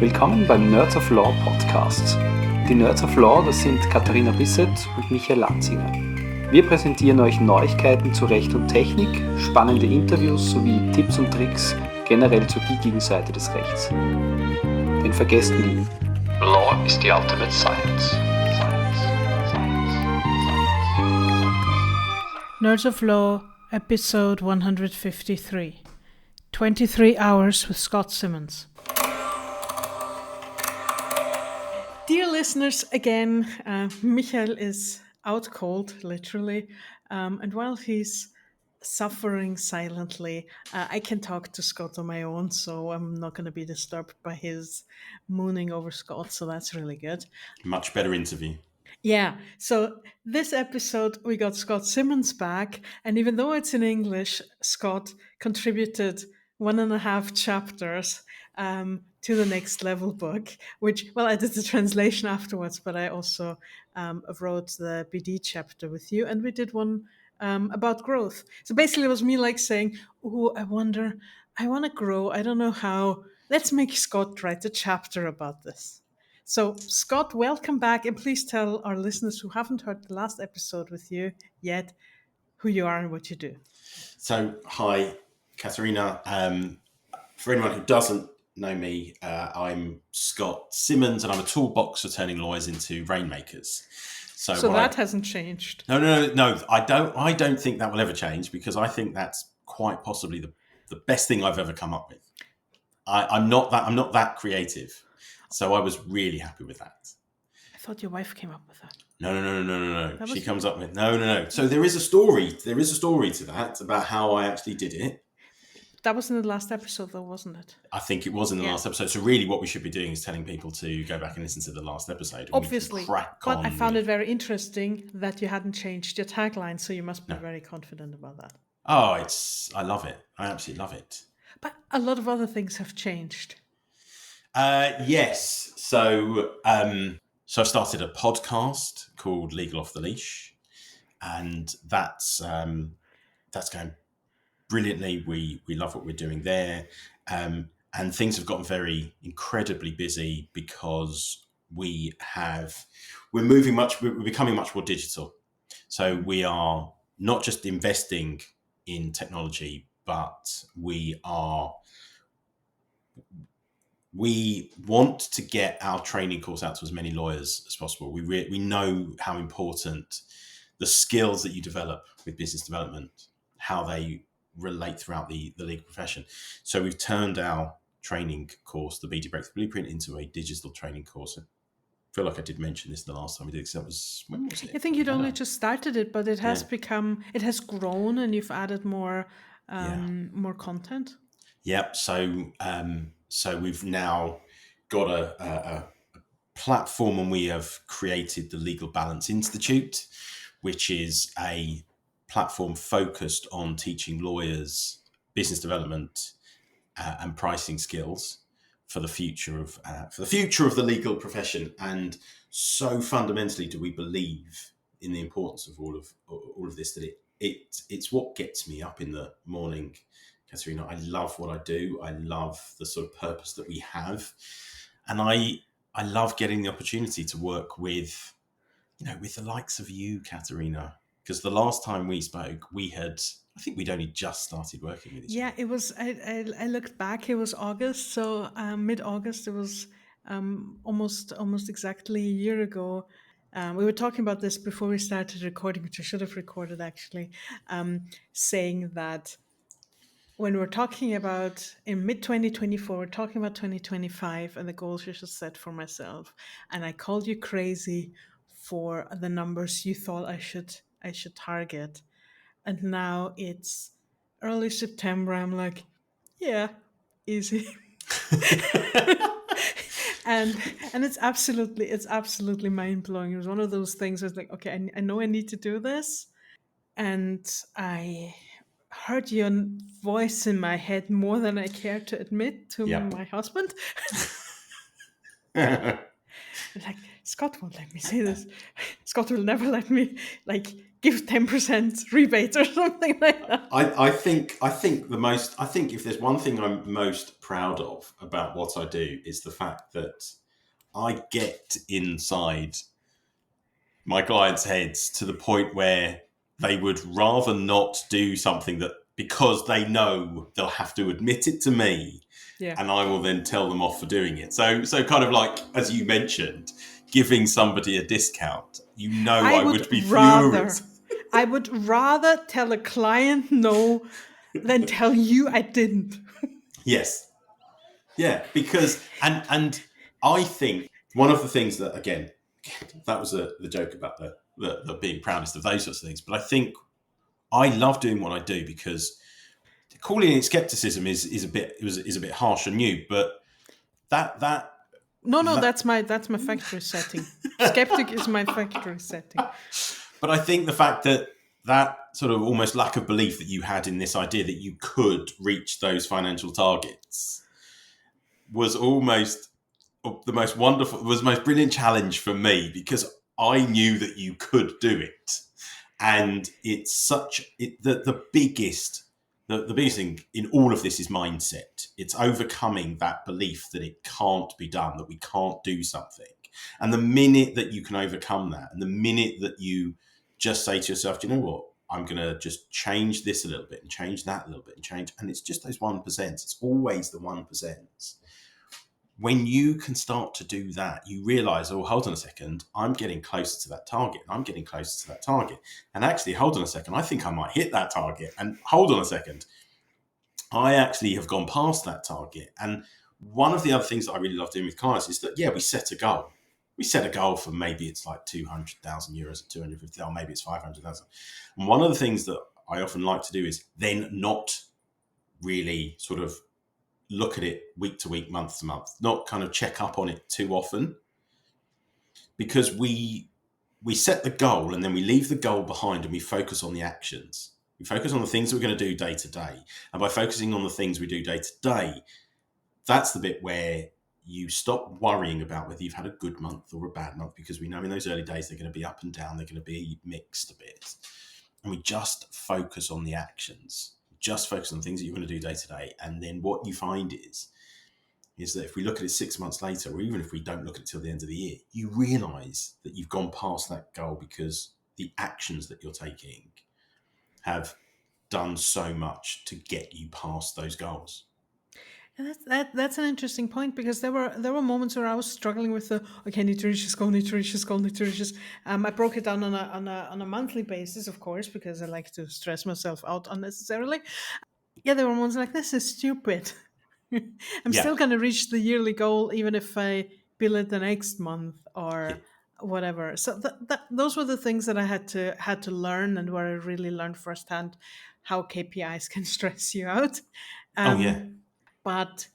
Willkommen beim Nerds of Law Podcast. Die Nerds of Law, das sind Katharina Bisset und Michael Lanzinger. Wir präsentieren euch Neuigkeiten zu Recht und Technik, spannende Interviews sowie Tipps und Tricks generell zur geekigen Seite des Rechts. Denn vergesst nie, Law is the ultimate science. Nerds of Law, episode 153. 23 Hours with Scott Simmons. Dear listeners, again, Michael is out cold, literally, and while he's suffering silently, I can talk to Scott on my own, so I'm not going to be disturbed by his mooning over Scott, so that's really good. Much better interview. Yeah, so this episode we got Scott Simmons back, and even though it's in English, Scott contributed 1.5 chapters to the Next Level book, which, well, I did the translation afterwards, but I also wrote the BD chapter with you, and we did one about growth. So basically it was me like saying, oh, I want to grow, I don't know how, let's make Scott write a chapter about this. So, Scott, welcome back, and please tell our listeners who haven't heard the last episode with you yet who you are and what you do. So, hi, Katharina. For anyone who doesn't know me, I'm Scott Simmons, and I'm a toolbox for turning lawyers into rainmakers. So that hasn't changed. No. I don't think that will ever change, because I think that's quite possibly the best thing I've ever come up with. I'm not that creative. So I was really happy with that. I thought your wife came up with that. No. She comes up with no. So there is a story to that about how I actually did it. That was in the last episode, though, wasn't it? I think it was in the last episode. So really what we should be doing is telling people to go back and listen to the last episode. Obviously. But I found it very interesting that you hadn't changed your tagline, so you must be very confident about that. Oh, I love it. I absolutely love it. But a lot of other things have changed. Yes. So I started a podcast called Legal Off the Leash, and that's going brilliantly. We love what we're doing there, and things have gotten incredibly busy because we're becoming much more digital. So we are not just investing in technology, but we want to get our training course out to as many lawyers as possible. We know how important the skills that you develop with business development, how they relate throughout the legal profession. So we've turned our training course, the BD Breakthrough Blueprint, into a digital training course. I feel like I did mention this the last time we did, because when was it? I think you'd only just started it, but it has grown, and you've added more content. Yep. So we've now got a platform, and we have created the Legal Balance Institute, which is a platform focused on teaching lawyers business development and pricing skills for the future of the legal profession. And so fundamentally do we believe in the importance of all of this, that it's what gets me up in the morning. Katharina, I love what I do. I love the sort of purpose that we have. And I love getting the opportunity to work with the likes of you, Katharina, because the last time we spoke, I think we'd only just started working with each other. Yeah, it was, I looked back, it was August. So mid-August, it was almost exactly a year ago. We were talking about this before we started recording, which I should have recorded actually, saying that when we're talking about in mid-2024, we're talking about 2025 and the goals you just set for myself. And I called you crazy for the numbers you thought I should target. And now it's early September. I'm like, yeah, easy. and it's absolutely mind-blowing. It was one of those things I was like, okay, I know I need to do this. And I heard your voice in my head more than I care to admit to my husband. Like, Scott won't let me say this. Scott will never let me give 10% rebate or something like that. I think if there's one thing I'm most proud of about what I do is the fact that I get inside my clients' heads to the point where they would rather not do something that because they know they'll have to admit it to me, and I will then tell them off for doing it. So kind of like, as you mentioned, giving somebody a discount, I would be furious. I would rather tell a client no than tell you I didn't. Yes. Yeah, because and I think one of the things that, again, that was the joke about the being proudest of those sorts of things. But I think I love doing what I do because calling it skepticism is a bit harsh on you. But that's my factory setting. Skeptic is my factory setting. But I think the fact that sort of almost lack of belief that you had in this idea that you could reach those financial targets was almost the most wonderful, was the most brilliant challenge for me, because I knew that you could do it. And it's the biggest thing in all of this is mindset. It's overcoming that belief that it can't be done, that we can't do something. And the minute that you can overcome that, and the minute that you just say to yourself, do you know what? I'm going to just change this a little bit and change that a little bit and change. And it's just those 1%. It's always the 1%. When you can start to do that, you realize, oh, hold on a second, I'm getting closer to that target. I'm getting closer to that target. And actually, hold on a second, I think I might hit that target. And hold on a second, I actually have gone past that target. And one of the other things that I really love doing with clients is that, we set a goal. We set a goal for maybe it's like 200,000 euros or 250,000, or maybe it's 500,000. And one of the things that I often like to do is then not really sort of look at it week to week, month to month, not kind of check up on it too often, because we set the goal and then we leave the goal behind and we focus on the actions. We focus on the things that we're going to do day to day. And by focusing on the things we do day to day, that's the bit where you stop worrying about whether you've had a good month or a bad month, because we know in those early days they're going to be up and down, they're going to be mixed a bit. And we just focus on the actions. Just focus on things that you're going to do day to day. And then what you find is that if we look at it 6 months later, or even if we don't look at it till the end of the year, you realize that you've gone past that goal because the actions that you're taking have done so much to get you past those goals. And that's an interesting point, because there were moments where I was struggling with I need to reach this goal, need to reach this goal, need to reach this. I broke it down on a monthly basis, of course, because I like to stress myself out unnecessarily. Yeah, there were moments like, this is stupid. I'm still going to reach the yearly goal even if I bill it the next month or whatever. So those were the things that I had to learn, and where I really learned firsthand how KPIs can stress you out. But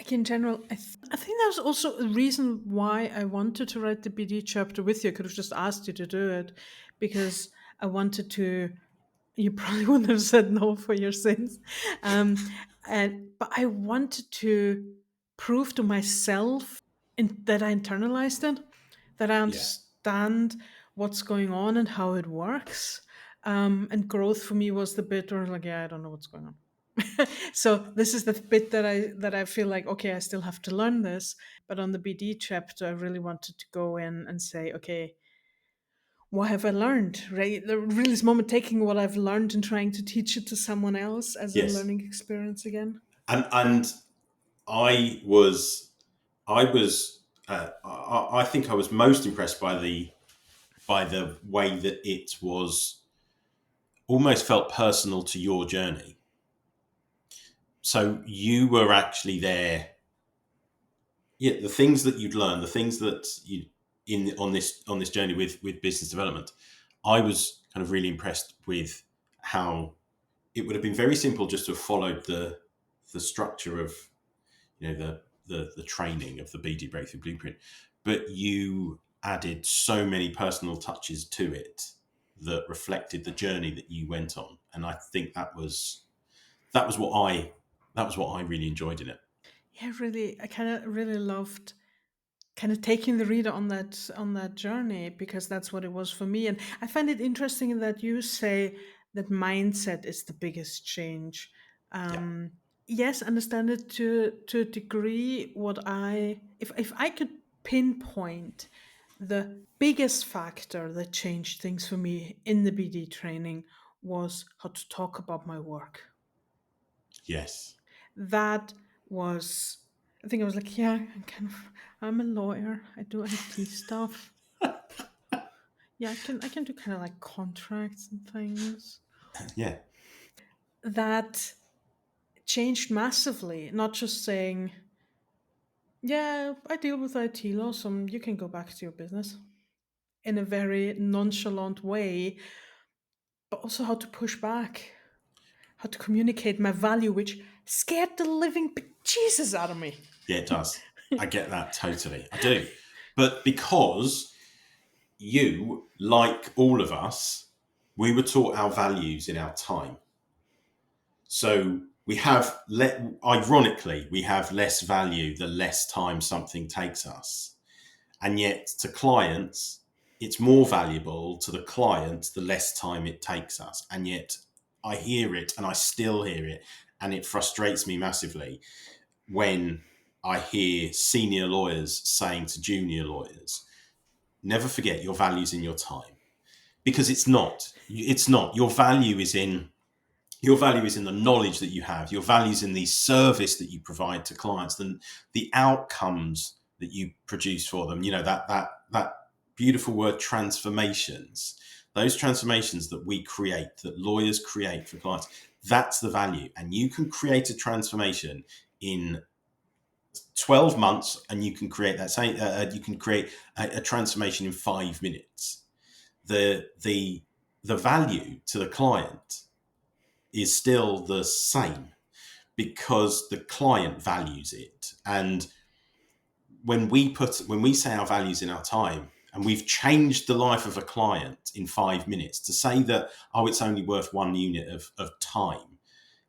in general, I think that was also a reason why I wanted to write the BD chapter with you. I could have just asked you to do it, because I wanted to. You probably wouldn't have said no for your sins. But I wanted to prove to myself that I internalized it, that I understand what's going on and how it works. And growth for me was the bit where I don't know what's going on. So this is the bit that I feel like, okay, I still have to learn this. But on the BD chapter, I really wanted to go in and say, okay, what have I learned? Right, really this moment, taking what I've learned and trying to teach it to someone else as a learning experience again. And I think I was most impressed by the way that it was almost felt personal to your journey. So you were actually there. Yeah, the things that you'd learned, the things that you on this journey with business development, I was kind of really impressed with how it would have been very simple just to have followed the structure of the training of the BD Breakthrough Blueprint, but you added so many personal touches to it that reflected the journey that you went on, and I think that was what I really enjoyed in it. Yeah, really, I kind of really loved kind of taking the reader on that journey, because that's what it was for me. And I find it interesting that you say that mindset is the biggest change. Yeah. Yes, understand it to a degree. If I could pinpoint the biggest factor that changed things for me in the BD training, was how to talk about my work. Yes. That was, I think I was like, yeah, I'm a lawyer. I do IT stuff. Yeah, I can do kind of like contracts and things. Yeah. That changed massively. Not just saying, yeah, I deal with IT law, so you can go back to your business, in a very nonchalant way, but also how to push back, how to communicate my value, which scared the living bejesus out of me. Yeah, it does. I get that totally. I do. But because you, like all of us, we were taught our values in our time. So we have, ironically, we have less value the less time something takes us. And yet to clients, it's more valuable to the client the less time it takes us. And yet I hear it and I still hear it. And it frustrates me massively when I hear senior lawyers saying to junior lawyers, never forget your values in your time. Because it's not. It's not. Your value is in the knowledge that you have. Your value is in the service that you provide to clients, the outcomes that you produce for them. You know, that beautiful word, transformations. Those transformations that we create, that lawyers create for clients, that's the value. And you can create a transformation in 12 months, and you can create that same. You can create a transformation in 5 minutes. The value to the client is still the same because the client values it. And when we say our values in our time, and we've changed the life of a client in 5 minutes, to say that, oh, it's only worth 1 unit of time,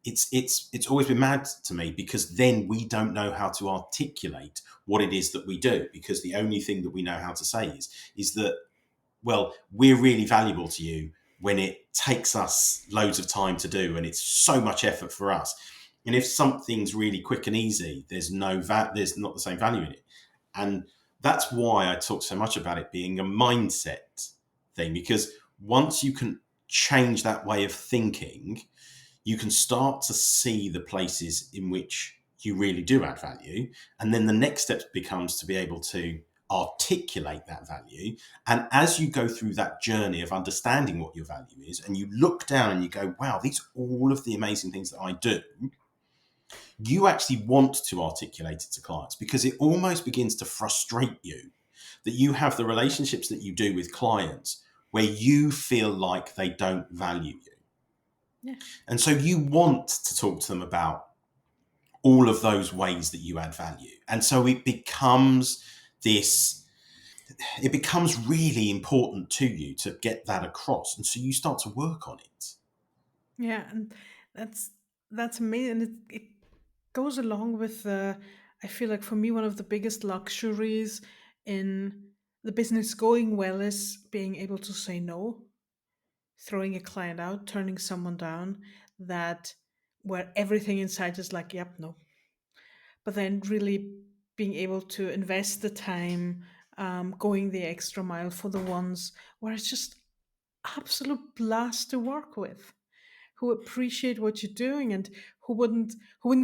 it's always been mad to me, because then we don't know how to articulate what it is that we do, because the only thing that we know how to say is that, well, we're really valuable to you when it takes us loads of time to do and it's so much effort for us. And if something's really quick and easy, there's not the same value in it. And that's why I talk so much about it being a mindset thing, because once you can change that way of thinking, you can start to see the places in which you really do add value. And then the next step becomes to be able to articulate that value. And as you go through that journey of understanding what your value is, and you look down and you go, wow, these are all of the amazing things that I do, you actually want to articulate it to clients, because it almost begins to frustrate you that you have the relationships that you do with clients where you feel like they don't value you. Yeah. And so you want to talk to them about all of those ways that you add value. And so it becomes really important to you to get that across. And so you start to work on it. Yeah, and that's that's amazing. It goes along with I feel like for me one of the biggest luxuries in the business going well is being able to say no, throwing a client out, turning someone down, that where everything inside is like, yep, no. But then really being able to invest the time, going the extra mile for the ones where it's just absolute blast to work with, who appreciate what you're doing, and who wouldn't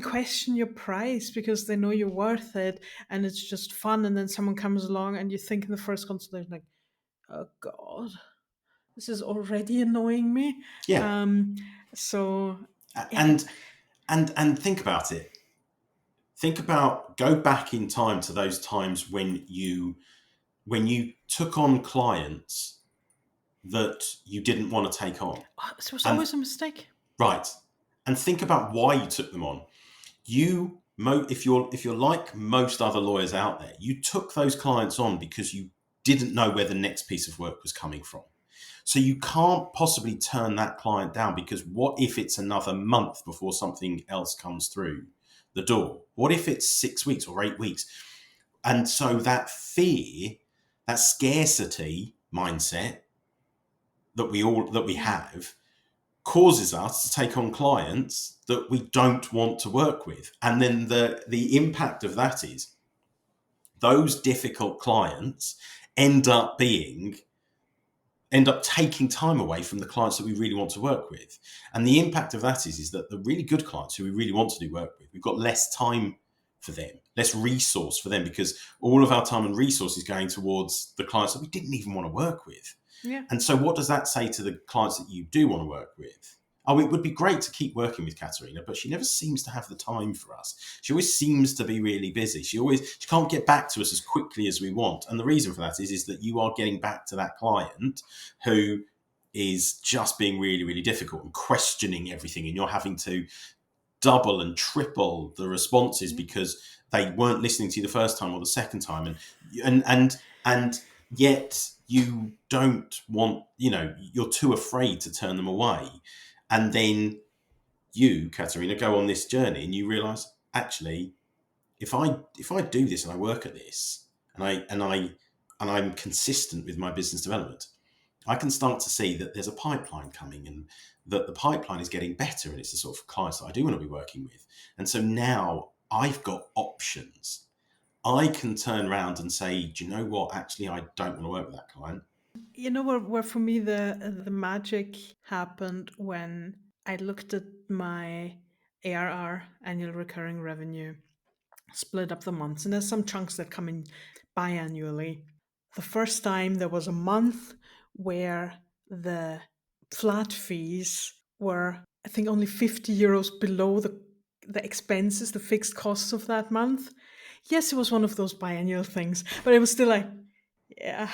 question your price because they know you're worth it and it's just fun. And then someone comes along and you think in the first consultation, like, oh god, this is already annoying me. Yeah. um so yeah. And think about it. Go back in time to those times when you took on clients that you didn't want to take on. It was And always a mistake. right. And think about why you took them on. If you're like most other lawyers out there, you took those clients on because you didn't know where the next piece of work was coming from. So you can't possibly turn that client down, because what if it's another month before something else comes through the door? What if it's 6 weeks or 8 weeks? And so that fear, that scarcity mindset that we have causes us to take on clients that we don't want to work with. And then the impact of that is those difficult clients end up taking time away from the clients that we really want to work with. And the impact of that is that the really good clients who we really want to do work with, we've got less time for them, less resource for them, because all of our time and resource is going towards the clients that we didn't even want to work with. Yeah. And so what does that say to the clients that you do want to work with? Oh, it would be great to keep working with Katharina, but she never seems to have the time for us. She always seems to be really busy. She can't get back to us as quickly as we want. And the reason for that is that you are getting back to that client who is just being really, really difficult and questioning everything. And you're having to double and triple the responses because they weren't listening to you the first time or the second time. And yet you don't want, you're too afraid to turn them away. And then you, Katharina, go on this journey and you realize, actually, if I do this and I work at this and I'm consistent with my business development, I can start to see that there's a pipeline coming and that the pipeline is getting better, and it's the sort of clients that I do want to be working with. And so now I've got options. I can turn around and say, do you know what? Actually, I don't want to work with that client. You know where for me the magic happened when I looked at my ARR, annual recurring revenue, split up the months, and there's some chunks that come in biannually. The first time there was a month where the flat fees were, I think, only 50 euros below the expenses, the fixed costs of that month. Yes, it was one of those biannual things, but it was still like, yeah.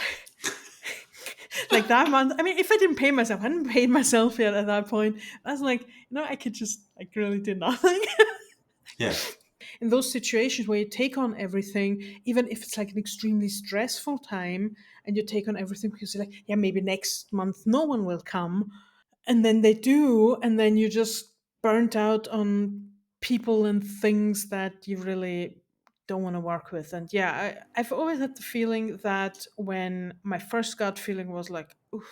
Like that month, I mean, if I didn't pay myself, I hadn't paid myself yet at that point. I was like, I could just like really do nothing. Yeah. In those situations where you take on everything, even if it's like an extremely stressful time and you take on everything because you're like, yeah, maybe next month no one will come. And then they do. And then you just burnt out on people and things that you really don't want to work with. And yeah, I've always had the feeling that when my first gut feeling was like, oof,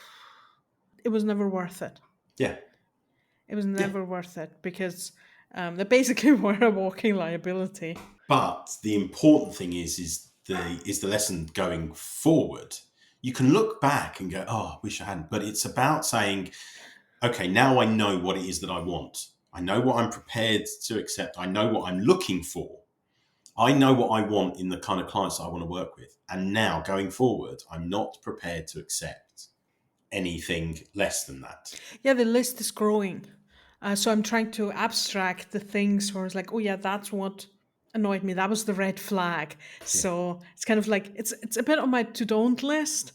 it was never worth it. Yeah. It was never worth it because they basically were a walking liability. But the important thing is the lesson going forward. You can look back and go, oh, I wish I hadn't. But it's about saying, okay, now I know what it is that I want. I know what I'm prepared to accept. I know what I'm looking for. I know what I want in the kind of clients that I want to work with. And now going forward, I'm not prepared to accept anything less than that. Yeah, the list is growing. So I'm trying to abstract the things where it's like, oh yeah, that's what annoyed me. That was the red flag. So it's kind of like it's a bit on my to-don't list,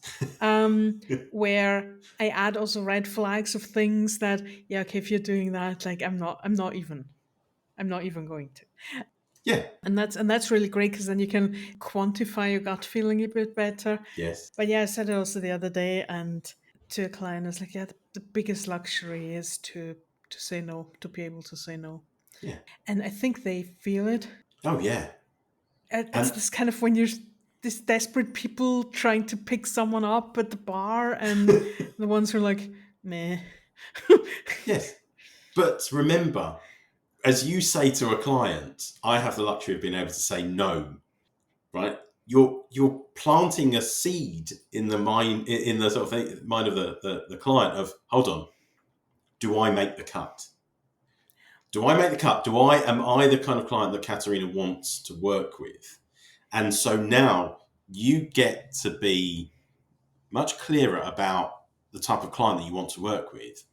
where I add also red flags of things that, yeah, okay, if you're doing that, like I'm not even going to. Yeah. And that's really great because then you can quantify your gut feeling a bit better. Yes. But yeah, I said it also the other day, and to a client, I was like, yeah, the biggest luxury is to say no, to be able to say no. Yeah. And I think they feel it. Oh, yeah. It's this kind of when you're this desperate people trying to pick someone up at the bar, and the ones who are like, meh. Yes. But remember, as you say to a client, I have the luxury of being able to say no, right? You're planting a seed in the mind, in the sort of mind of the client of, hold on, do I make the cut? Do I make the cut? Am I the kind of client that Katharina wants to work with? And so now you get to be much clearer about the type of client that you want to work with,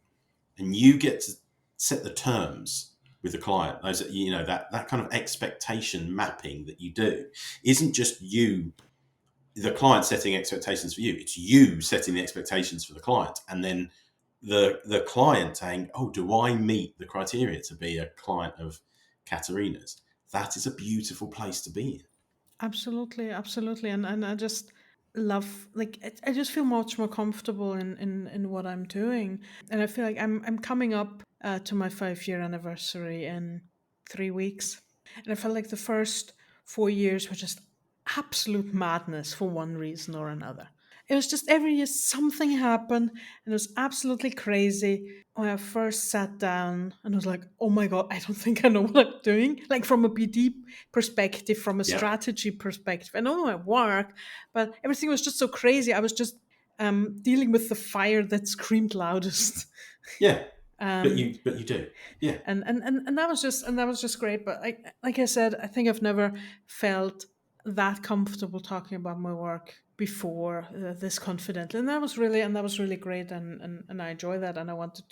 and you get to set the terms with the client. Those that kind of expectation mapping that you do isn't just you, the client, setting expectations for you. It's you setting the expectations for the client, and then the client saying, oh, do I meet the criteria to be a client of Katharina's? That is a beautiful place to be in. Absolutely, and I just love, like, I just feel much more comfortable in what I'm doing, and I feel like I'm coming up to my 5-year anniversary in 3 weeks, and I felt like the first 4 years were just absolute madness for one reason or another. It was just every year something happened and it was absolutely crazy. When I first sat down and I was like, oh my God, I don't think I know what I'm doing. Like from a BD perspective, from a Yeah. strategy perspective. I know my work, but everything was just so crazy. I was just dealing with the fire that screamed loudest. Yeah. But Um, you do. Yeah. and that was just great. But like I said, I think I've never felt that comfortable talking about my work before, this confidently, and that was really great, and I enjoy that, and I wanted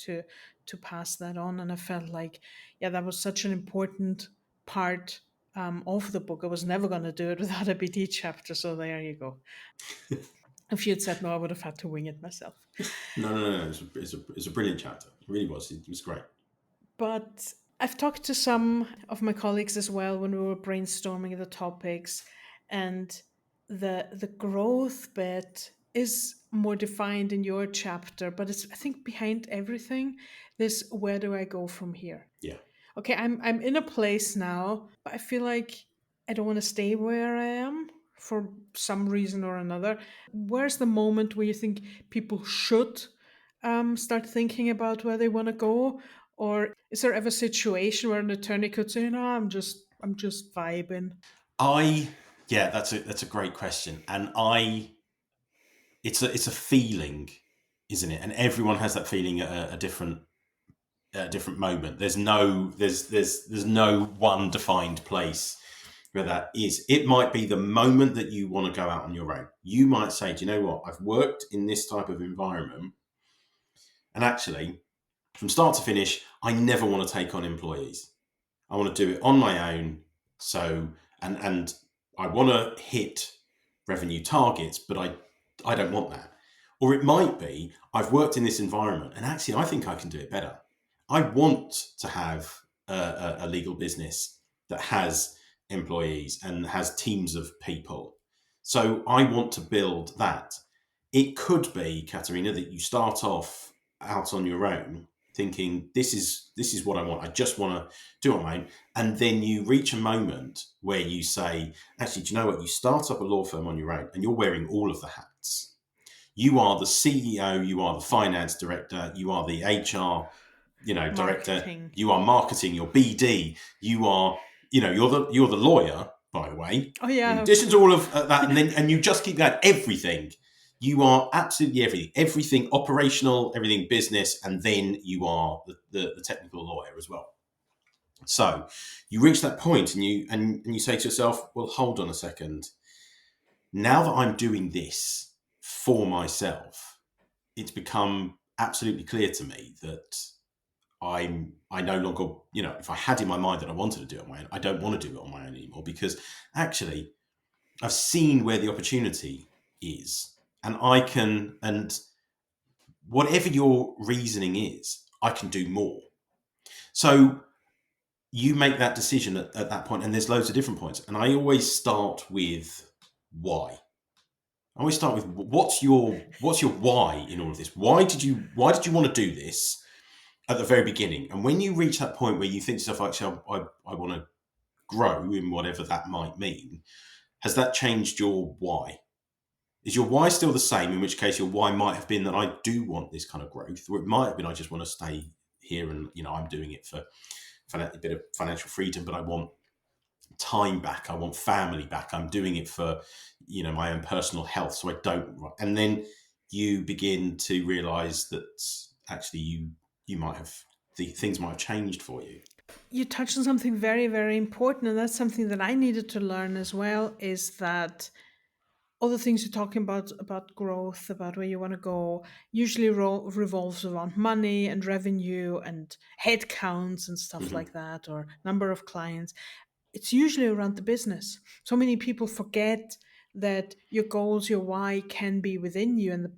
to pass that on, and I felt like, yeah, that was such an important part of the book. I was never going to do it without a BD chapter, so there you go. If you had said no, I would have had to wing it myself. No. It's a brilliant chapter. It really was. It was great. But I've talked to some of my colleagues as well when we were brainstorming the topics, and the growth bit is more defined in your chapter, but it's, I think, behind everything, this where do I go from here? Yeah. Okay, I'm in a place now, but I feel like I don't want to stay where I am for some reason or another. Where's the moment where you think people should start thinking about where they want to go? Or is there ever a situation where an attorney could say, "No, I'm just vibing"? Yeah, that's a great question, and it's a feeling, isn't it? And everyone has that feeling at a different moment. There's no one defined place where that is. It might be the moment that you want to go out on your own. You might say, do you know what? I've worked in this type of environment, and actually, from start to finish, I never want to take on employees. I want to do it on my own. So, and I want to hit revenue targets, but I don't want that. Or it might be, I've worked in this environment and actually I think I can do it better. I want to have a legal business that has employees and has teams of people. So I want to build that. It could be, Katharina, that you start off out on your own thinking, this is what I want. I just want to do it on my own. And then you reach a moment where you say, actually, do you know what? You start up a law firm on your own and you're wearing all of the hats. You are the CEO, you are the finance director, you are the HR, director, Marketing. you are marketing, you're BD, you are, you're the lawyer, by the way. Oh yeah. In addition to all of that, and you just keep going, everything. You are absolutely everything operational, everything business, and then you are the technical lawyer as well. So you reach that point and you say to yourself, well, hold on a second. Now that I'm doing this for myself, it's become absolutely clear to me that I no longer, if I had in my mind that I wanted to do it on my own, I don't want to do it on my own anymore, because actually I've seen where the opportunity is, and and whatever your reasoning is, I can do more. So you make that decision at that point, and there's loads of different points. And I always start with why. I always start with what's your why in all of this? Why did you want to do this at the very beginning? And when you reach that point where you think to yourself, actually, I want to grow in whatever that might mean, has that changed your why? Is your why still the same? In which case, your why might have been that I do want this kind of growth, or it might have been I just want to stay here and I'm doing it for a bit of financial freedom, but I want time back. I want family back. I'm doing it for my own personal health, so I don't. And then you begin to realize that actually you might have things might have changed for you. You touched on something very, very important, and that's something that I needed to learn as well, is that all the things you're talking about growth, about where you want to go, usually revolves around money and revenue and head counts and stuff Mm-hmm. like that, or number of clients. It's usually around the business. So many people forget that your goals, your why can be within you, and the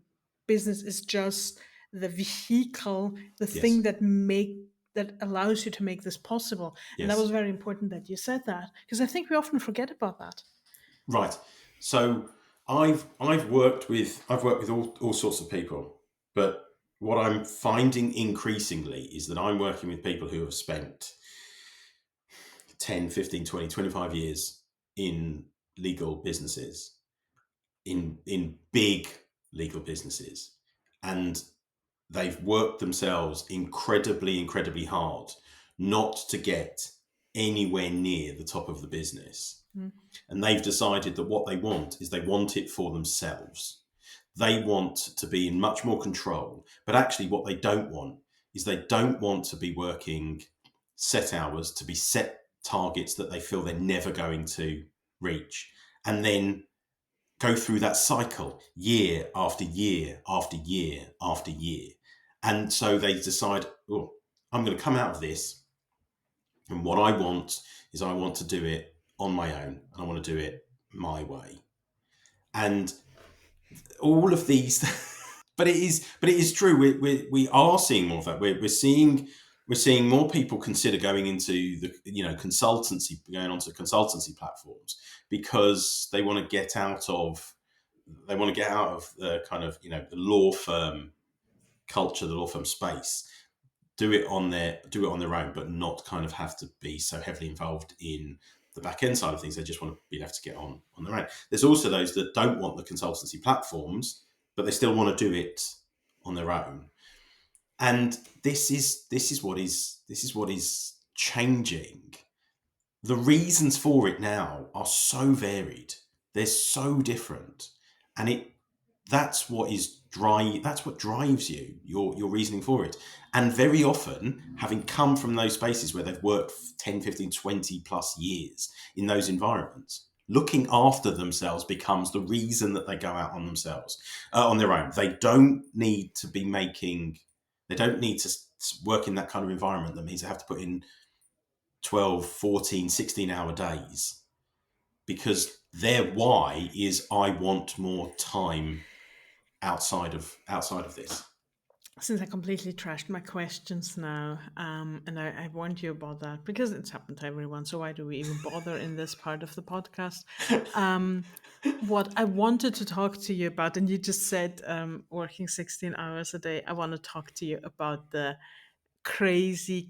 business is just the vehicle, the thing Yes. that allows you to make this possible. And that Yes. was very important that you said that, because I think we often forget about that. Right. So I've worked with all sorts of people, but what I'm finding increasingly is that I'm working with people who have spent 10, 15, 20, 25 years in legal businesses, in big legal businesses, and they've worked themselves incredibly hard not to get anywhere near the top of the business. And they've decided that what they want is they want it for themselves. They want to be in much more control. But actually what they don't want is they don't want to be working set hours, to be set targets that they feel they're never going to reach, and then go through that cycle year after year after year after year. And so they decide, oh, I'm going to come out of this, and what I want is I want to do it on my own, and I want to do it my way. And all of these but it is true. We are seeing more of that. We're seeing more people consider going into the going onto consultancy platforms, because they want to get out of the kind of the law firm culture, the law firm space. Do it on their own, but not kind of have to be so heavily involved in the back end side of things. They just want to be left to get on their own. There's also those that don't want the consultancy platforms, but they still want to do it on their own. And this is what is changing. The reasons for it now are so varied. They're so different, and that's what drives you, your reasoning for it. And very often, having come from those spaces where they've worked 10, 15, 20 plus years in those environments, looking after themselves becomes the reason that they go out on themselves, on their own. They don't need to work in that kind of environment that means they have to put in 12, 14, 16-hour days, because their why is, I want more time outside of this. Since I completely trashed my questions now, and I warned you about that because it's happened to everyone, so why do we even bother in this part of the podcast? What I wanted to talk to you about, and you just said working 16 hours a day, I want to talk to you about the crazy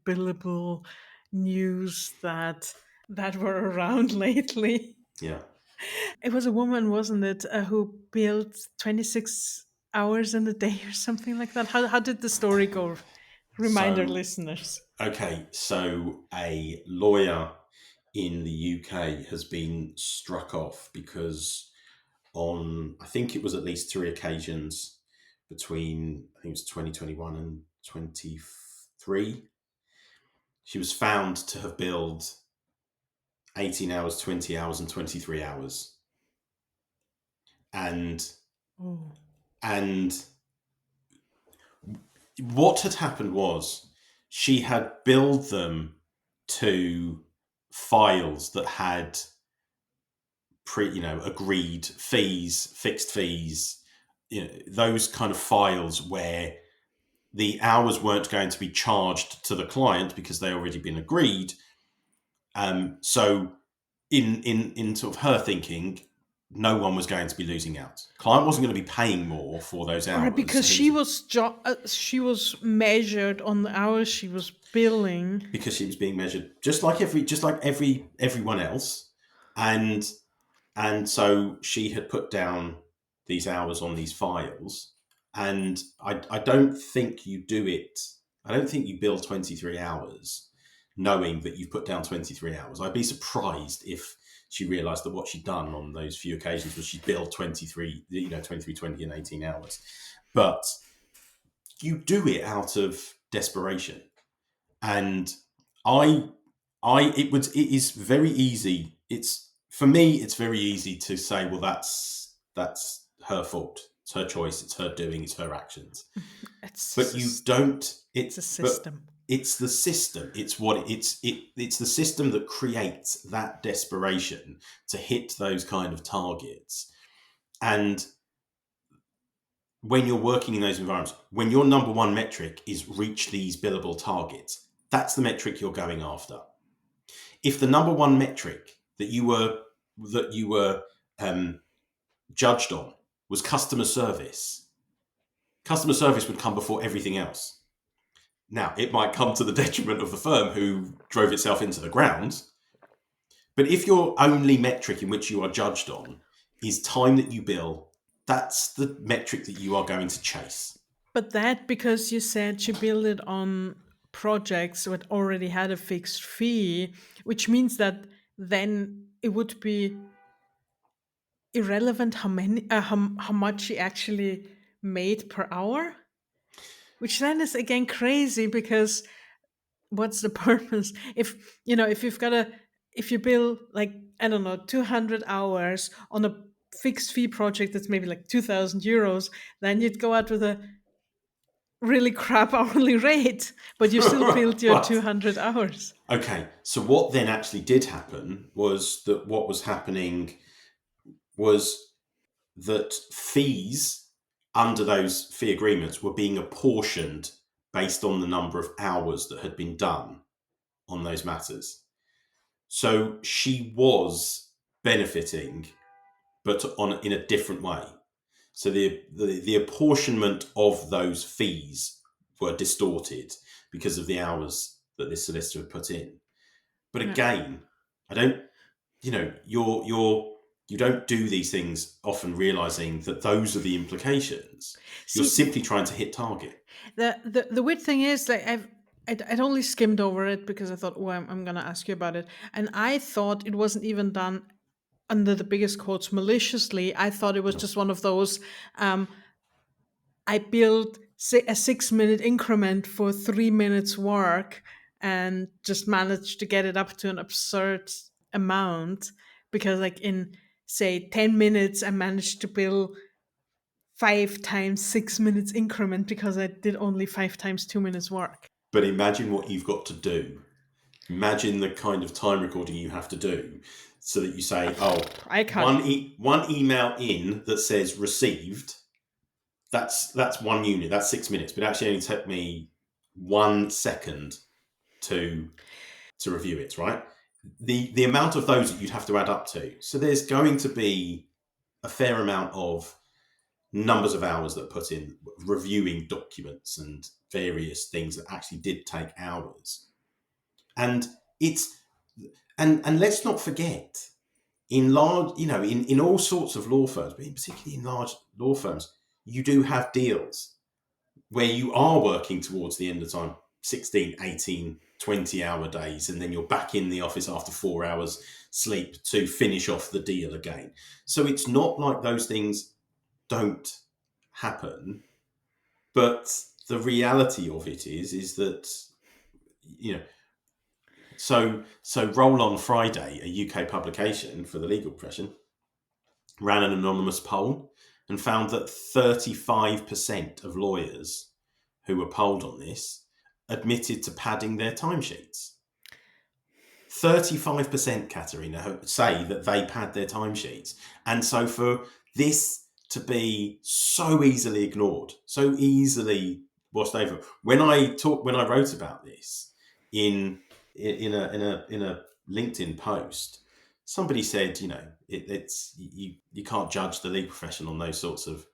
billable news that were around lately. Yeah. It was a woman, wasn't it, who billed 26 hours in a day or something like that? How did the story go? Remind our listeners. Okay, so a lawyer in the UK has been struck off because on, I think it was at least 3 occasions between, I think it was 2021 and 23, she was found to have billed 18 hours, 20 hours, and 23 hours. And what had happened was she had billed them to files that had agreed fees, fixed fees, those kind of files where the hours weren't going to be charged to the client because they already been agreed. So in sort of her thinking, no one was going to be losing out. Client wasn't going to be paying more for those hours. Right, because she was measured on the hours she was billing. Because she was being measured just like everyone else, and so she had put down these hours on these files, and I don't think you do it. I don't think you bill 23 hours knowing that you've put down 23 hours. I'd be surprised if she realised that what she'd done on those few occasions was she billed 23, 20 and 18 hours. But you do it out of desperation. And it is very easy. For me, it's very easy to say, well, that's her fault. It's her choice. It's her doing. It's her actions. It's a system. It's the system. It's the system that creates that desperation to hit those kind of targets. And when you're working in those environments, when your number one metric is reach these billable targets, that's the metric you're going after. If the number one metric that you were judged on was customer service would come before everything else. Now, it might come to the detriment of the firm who drove itself into the ground, But if your only metric in which you are judged on is time that you bill, that's the metric that you are going to chase. But that because you said you build it on projects that already had a fixed fee, which means that then it would be irrelevant how much you actually made per hour, which then is again crazy because what's the purpose if you've got a if you bill like I don't know 200 hours on a fixed fee project that's maybe like 2,000 euros, then you'd go out with a really crap hourly rate, but you still billed your Right. 200 hours. Okay, so what then actually did happen was that what was happening was that fees under those fee agreements were being apportioned based on the number of hours that had been done on those matters. So she was benefiting, but in a different way. So the apportionment of those fees were distorted because of the hours that this solicitor had put in. But again, I don't, you don't do these things often realizing that those are the implications. You're simply trying to hit target. The weird thing is that I'd only skimmed over it because I thought, oh, I'm going to ask you about it. And I thought it wasn't even done under the biggest quotes maliciously. I thought it was just one of those, I built a 6-minute increment for 3 minutes work and just managed to get it up to an absurd amount because like in say 10 minutes I managed to bill 5 times 6 minutes increment because I did only 5 times 2 minutes work. But imagine what you've got to do. Imagine the kind of time recording you have to do so that you say, I can't. One email in that says received, that's 1 unit, that's 6 minutes, but it actually only took me 1 second to review it, right? The amount of those that you'd have to add up to. So there's going to be a fair amount of numbers of hours that are put in reviewing documents and various things that actually did take hours. And and let's not forget, in large, in all sorts of law firms, but particularly in large law firms, you do have deals where you are working towards the end of time, 16, 18, 20-hour days, and then you're back in the office after 4 hours sleep to finish off the deal again. So it's not like those things don't happen, but the reality of it is that, so Roll On Friday, a UK publication for the legal profession, ran an anonymous poll and found that 35% of lawyers who were polled on this admitted to padding their timesheets. 35%, Katharina, say that they pad their timesheets. And so for this to be so easily ignored, so easily washed over, when I wrote about this in a LinkedIn post, somebody said, it's you can't judge the legal profession on those sorts of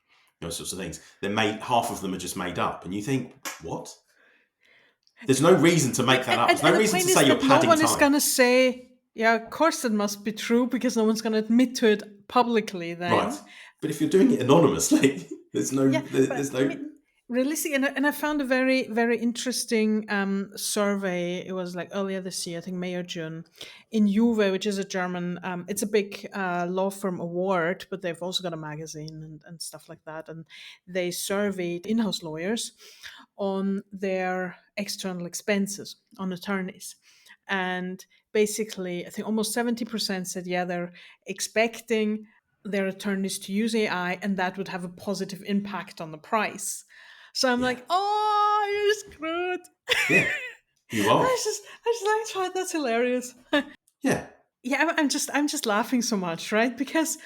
things. Half of them are just made up, and you think, what? There's no reason to make that up. There's no reason to say you're padding time. No one is going to say, yeah, of course it must be true, because no one's going to admit to it publicly then. Right. But if you're doing it anonymously, there's no... Realistic, and I found a very, very interesting survey. It was like earlier this year, I think May or June, in Juve, which is a German, it's a big law firm award, but they've also got a magazine and stuff like that. And they surveyed in-house lawyers on their external expenses on attorneys. And basically, I think almost 70% said, yeah, they're expecting their attorneys to use AI, and that would have a positive impact on the price. So I'm like, oh, you're screwed. Yeah, you are. I just like, that's hilarious. Yeah. Yeah, I'm just laughing so much, right? Because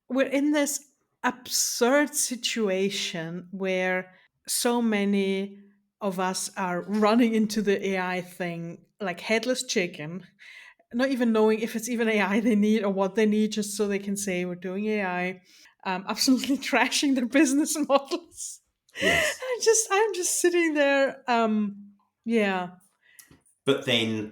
we're in this absurd situation where so many of us are running into the AI thing like headless chicken, not even knowing if it's even AI they need or what they need, just so they can say we're doing AI, absolutely trashing their business models. Yes. I'm just sitting there. Yeah. But then,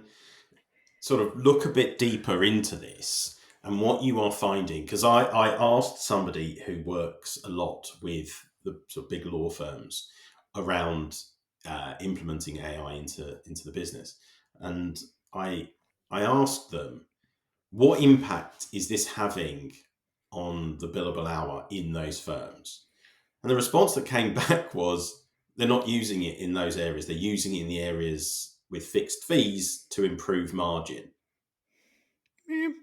sort of look a bit deeper into this and what you are finding, because I asked somebody who works a lot with the sort of big law firms around implementing AI into the business, and I asked them, what impact is this having on the billable hour in those firms? And the response that came back was they're not using it in those areas. They're using it in the areas with fixed fees to improve margin.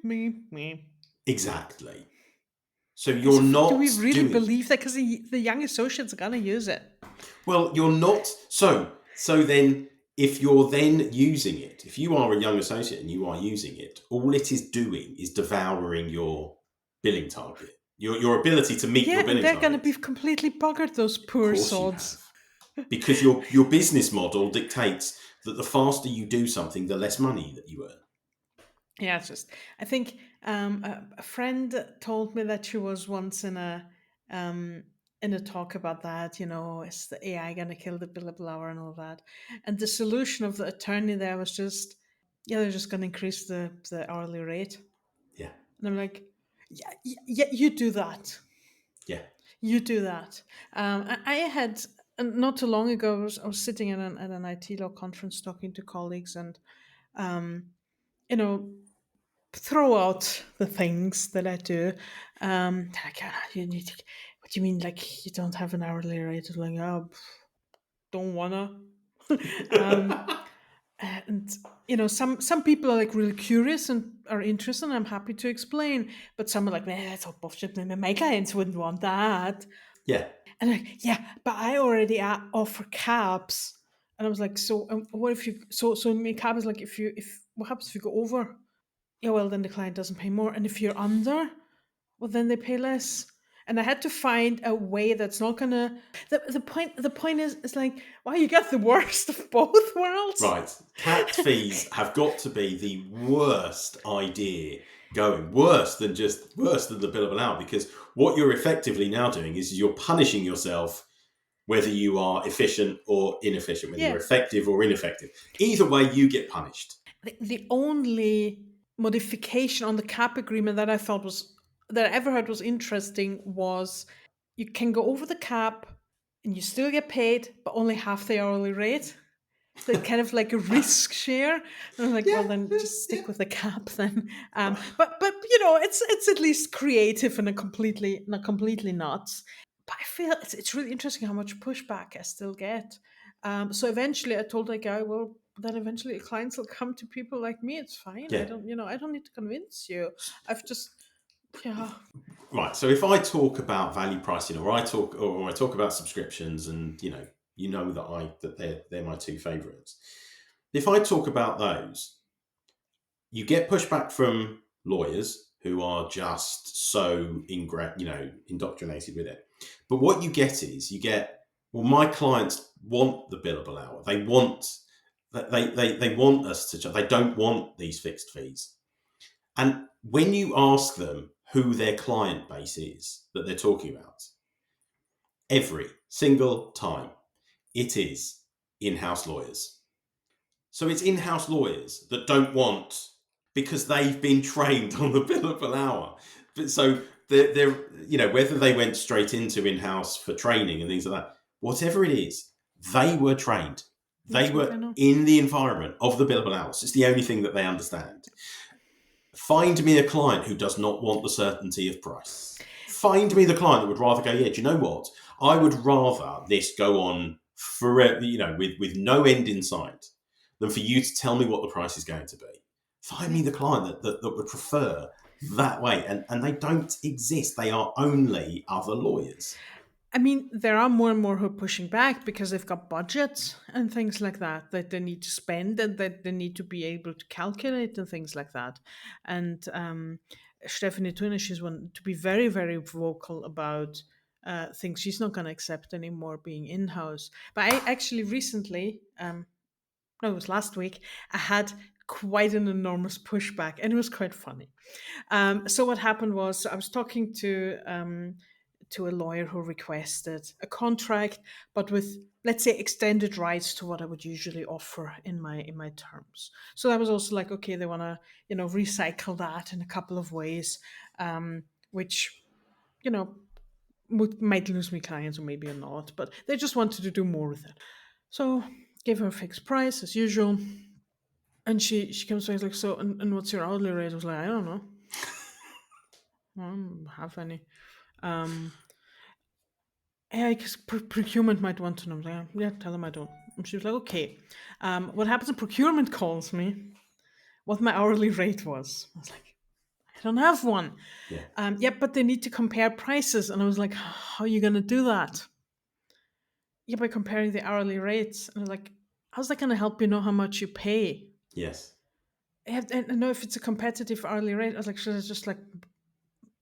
Me. Exactly. So you're Do not we really doing believe that? Because the young associates are going to use it. well. You're not. So then, if you're then using it, if you are a young associate and you are using it, all it is doing is devouring your billing target, your ability to meet your Yeah, and billing they're going to target. be completely buggered, those Of poor course you sods. have, because your business model dictates that the faster you do something, the less money that you earn. Yeah, it's just, I think a friend told me that she was once in a talk about that, is the AI going to kill the billable hour and all that? And the solution of the attorney there was just, yeah, they're just going to increase the hourly rate. Yeah, And I'm like, yeah, you do that. yeah, You do that. I had not too long ago. I was sitting at an IT law conference talking to colleagues, and um, you know, throw out the things that I do. Like, you need to, what do you mean? Like, you don't have an hourly rate? It's like, oh, don't wanna. um, and some people are like really curious and are interested, and I'm happy to explain. But some are like, man, that's all bullshit. My clients wouldn't want that. yeah, And I'm like, yeah, but I already offer cabs. And I was like, so what if you so my cab is like, if what happens if you go over? Yeah, well then the client doesn't pay more. And if you're under, well then they pay less. And I had to find a way that's not gonna the point is like, wow, you get the worst of both worlds. right. Cat fees have got to be the worst idea going, worse than the billable hour, because what you're effectively now doing is you're punishing yourself, whether you are efficient or inefficient, whether Yeah. you're effective or ineffective. Either way, you get punished. The only modification on the cap agreement that I ever heard was interesting was you can go over the cap and you still get paid, but only half the hourly rate. So kind of like a risk share. And I'm like, well, then just stick with the cap then. But it's at least creative and not completely nuts. But I feel it's really interesting how much pushback I still get. So eventually, I told that guy, well, then eventually clients will come to people like me. It's fine. Yeah. I don't need to convince you. I've just, yeah. Right. So if I talk about value pricing, or I talk about subscriptions, and that they're my two favorites. If I talk about those, you get pushback from lawyers who are just so indoctrinated with it. But what you get, well, my clients want the billable hour. They want they want us to. They don't want these fixed fees. And when you ask them who their client base is that they're talking about, every single time it is in-house lawyers. So it's in-house lawyers that don't want, because they've been trained on the billable hour. But so they're whether they went straight into in-house for training and things like that, whatever it is, they were trained. They That's what I were know. in the environment of the billable hours. It's the only thing that they understand. Find me a client who does not want the certainty of price. Find me the client that would rather go, yeah, do you know what? I would rather this go on forever, with no end in sight, than for you to tell me what the price is going to be. Find me the client that would prefer that way. And they don't exist. They are only other lawyers. I mean, there are more and more who are pushing back because they've got budgets and things like that they need to spend and that they need to be able to calculate and things like that. And Stephanie Tuna, she's one to be very, very vocal about things she's not going to accept anymore being in house. But I actually recently, no, it was last week, I had quite an enormous pushback and it was quite funny. So what happened was I was talking to a lawyer who requested a contract, but with, let's say, extended rights to what I would usually offer in my terms. So that was also like, okay, they want to recycle that in a couple of ways, which might lose me clients or maybe not, but they just wanted to do more with it. So gave her a fixed price as usual, and she comes back like, so and what's your hourly rate? I was like, I don't know. I don't have any. Yeah, because procurement might want to know. I'm like, yeah, tell them I don't. And she was like, okay. What happens if procurement calls me what my hourly rate was? I was like, I don't have one. Yeah. But they need to compare prices. And I was like, how are you going to do that? Yeah, by comparing the hourly rates. And I was like, how's that going to help you know how much you pay? Yes. I know if it's a competitive hourly rate. I was like, should I just like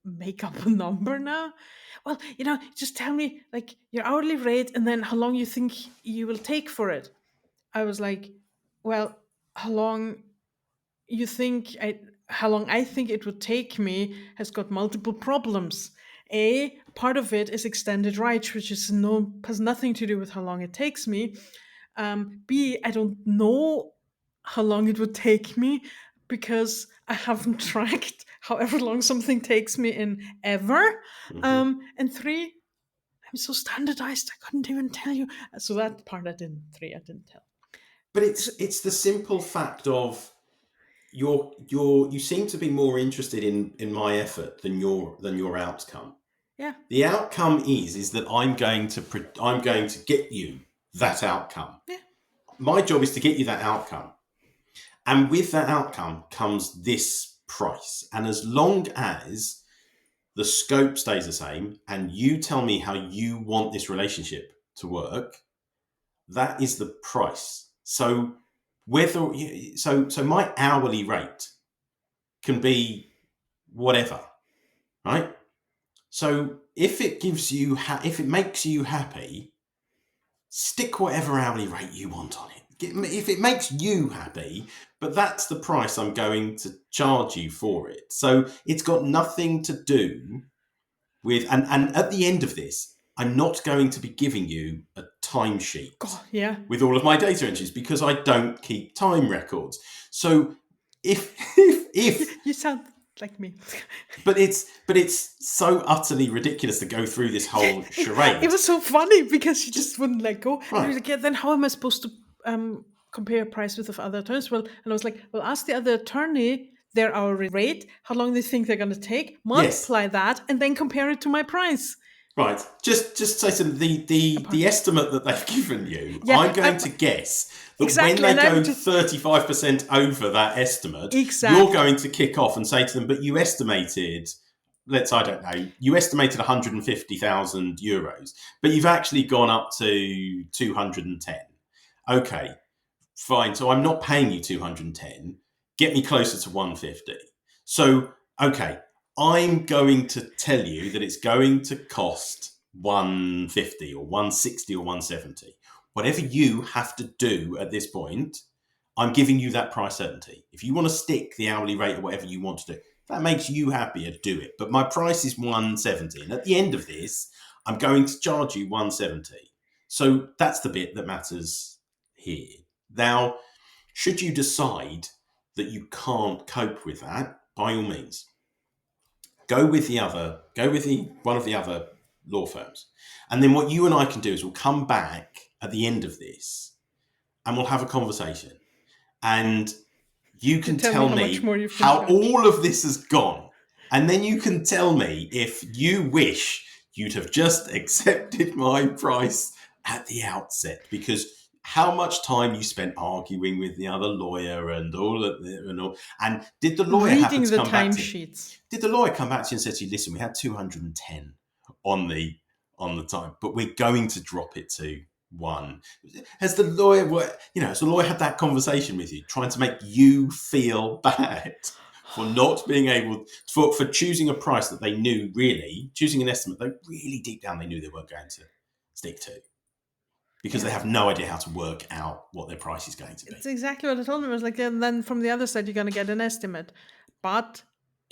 make up a number now? Well, just tell me like your hourly rate and then how long you think you will take for it. I was like, well, how long how long I think it would take me has got multiple problems. Part of it is extended rights, which has nothing to do with how long it takes me. B, I don't know how long it would take me because I haven't tracked however long something takes me in ever. Mm-hmm. And three, I'm so standardized, I couldn't even tell you. So that part I didn't tell. But it's the simple fact of you seem to be more interested in my effort than your outcome. Yeah. The outcome is that I'm going to get you that outcome. Yeah. My job is to get you that outcome. And with that outcome comes this price. And as long as the scope stays the same and you tell me how you want this relationship to work, that is the price. So my hourly rate can be whatever, right? So if it makes you happy, stick whatever hourly rate you want on it. If it makes you happy, but that's the price I'm going to charge you for it. So it's got nothing to do with, and at the end of this, I'm not going to be giving you a timesheet with all of my data entries because I don't keep time records. So if you sound like me. But it's so utterly ridiculous to go through this whole charade. It was so funny because she just wouldn't let go. Right. And like, yeah, then how am I supposed to compare price with other attorneys? Well, and I was like, well, ask the other attorney their hourly rate, how long they think they're going to take, multiply that, and then compare it to my price. Right. Just say something. The estimate that they've given you, I'm going to guess that when they go 35% over that estimate, you're going to kick off and say to them, but you estimated, you estimated 150,000 euros, but you've actually gone up to 210. Okay, fine. So I'm not paying you 210. Get me closer to 150. So, okay, I'm going to tell you that it's going to cost 150 or 160 or 170. Whatever you have to do at this point, I'm giving you that price certainty. If you want to stick the hourly rate or whatever you want to do, if that makes you happier, do it. But my price is 170. And at the end of this, I'm going to charge you 170. So that's the bit that matters here. Now, should you decide that you can't cope with that, by all means, go with one of the other law firms. And then what you and I can do is we'll come back at the end of this and we'll have a conversation. And you can tell me how all of this has gone. And then you can tell me if you wish you'd have just accepted my price at the outset, because how much time you spent arguing with the other lawyer and all of it, and did the lawyer happen to come back to you? Did the lawyer come back to you and say to you, listen, we had 210 on the time, but we're going to drop it to 1. Has the lawyer had that conversation with you, trying to make you feel bad for not being able for choosing a price that they knew, really choosing an estimate that really deep down they knew they weren't going to stick to? Because they have no idea how to work out what their price is going to be. It's exactly what I told them. I was like, and then from the other side, you're going to get an estimate. But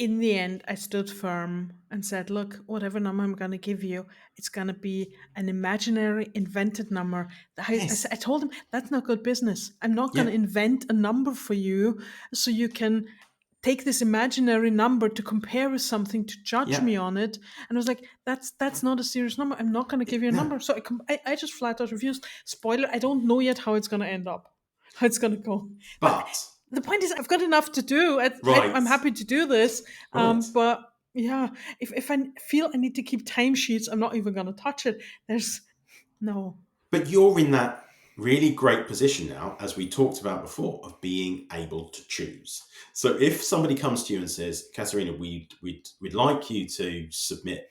in the end, I stood firm and said, look, whatever number I'm going to give you, it's going to be an imaginary invented number. Yes. I told him, that's not good business. I'm not going to Yeah. invent a number for you so you can take this imaginary number to compare with something to judge Yeah. me on it. And I was like, that's not a serious number. I'm not going to give you a No. number. So I just flat out refused. Spoiler, I don't know yet how it's going to end up, how it's going to go. But the point is, I've got enough to do. Right. I'm happy to do this. Right. But yeah, if I feel I need to keep timesheets, I'm not even going to touch it. There's no. But you're in that really great position now, as we talked about before, of being able to choose. So if somebody comes to you and says, Katharina, we'd like you to submit,